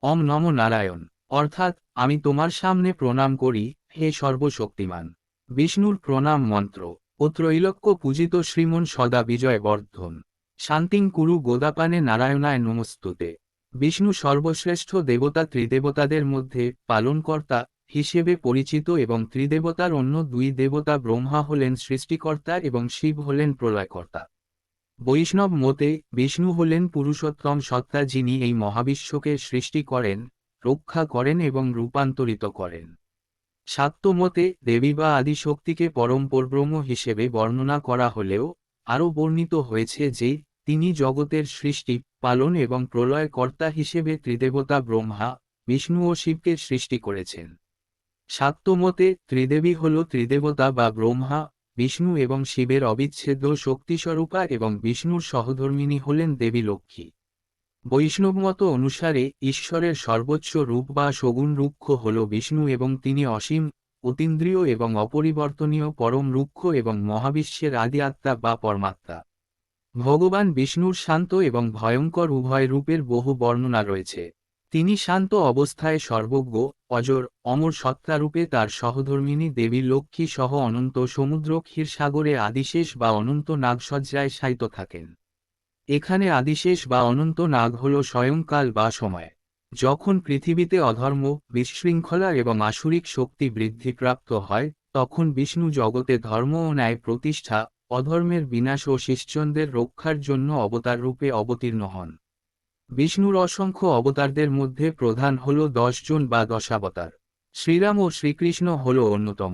ওম নমো নারায়ণ, অর্থাৎ আমি তোমার সামনে প্রণাম করি, হে সর্বশক্তিমান। বিষ্ণুর প্রণাম মন্ত্র। ও ত্রৈলোক্য পূজিত শ্রীমন সদা বিজয় বর্ধন, শান্তিং কুরু গোদাপানে নারায়ণায় নমস্তুতে। বিষ্ণু সর্বশ্রেষ্ঠ দেবতা, ত্রিদেবতাদের মধ্যে পালনকর্তা হিসেবে পরিচিত, এবং ত্রিদেবতার অন্য দুই দেবতা ব্রহ্মা হলেন সৃষ্টিকর্তা এবং শিব হলেন প্রলয়কর্তা। বৈষ্ণব মতে বিষ্ণু হলেন পুরুষোত্তম সত্তা, যিনি এই মহাবিশ্বকে সৃষ্টি করেন, রক্ষা করেন এবং রূপান্তরিত করেন। শাক্ত মতে দেবী বা আদিশক্তিকে পরম পরব্রহ্ম হিসেবে বর্ণনা করা হলেও আরও বর্ণিত হয়েছে যে তিনি জগতের সৃষ্টি, পালন এবং প্রলয় কর্তা হিসেবে ত্রিদেবতা ব্রহ্মা, বিষ্ণু ও শিবকে সৃষ্টি করেছেন। শাক্ত মতে ত্রিদেবী হল ত্রিদেবতা বা ব্রহ্মা, বিষ্ণু এবং শিবের অবিচ্ছেদ্য শক্তিস্বরূপা, এবং বিষ্ণুর সহধর্মিণী হলেন দেবী লক্ষ্মী। বৈষ্ণবমত অনুসারে ঈশ্বরের সর্বোচ্চ রূপ বা সগুণ রুক্ষ হল বিষ্ণু, এবং তিনি অসীম, অতীন্দ্রিয় এবং অপরিবর্তনীয় পরম রুক্ষ এবং মহাবিশ্বের আদি আত্মা বা পরমাত্মা। ভগবান বিষ্ণুর শান্ত এবং ভয়ঙ্কর উভয় রূপের বহু বর্ণনা রয়েছে। তিনি শান্ত অবস্থায় সর্বজ্ঞ, অজর, অমর সত্তারূপে তার সহধর্মিণী দেবী লক্ষ্মী সহ অনন্ত সমুদ্র ক্ষীরসাগরে আদিশেষ বা অনন্ত নাগসজ্জায় শায়িত থাকেন। এখানে আদিশেষ বা অনন্ত নাগ হল স্বয়ংকাল বা সময়। যখন পৃথিবীতে অধর্ম, বিশৃঙ্খলা এবং আসুরিক শক্তি বৃদ্ধিপ্রাপ্ত হয়, তখন বিষ্ণু জগতে ধর্ম ও ন্যায় প্রতিষ্ঠা, অধর্মের বিনাশ ও শিষ্যদের রক্ষার জন্য অবতার রূপে অবতীর্ণ হন। বিষ্ণুর অসংখ্য অবতারদের মধ্যে প্রধান হল 10 জন বা দশাবতার। শ্রীরাম ও শ্রীকৃষ্ণ হল অন্যতম।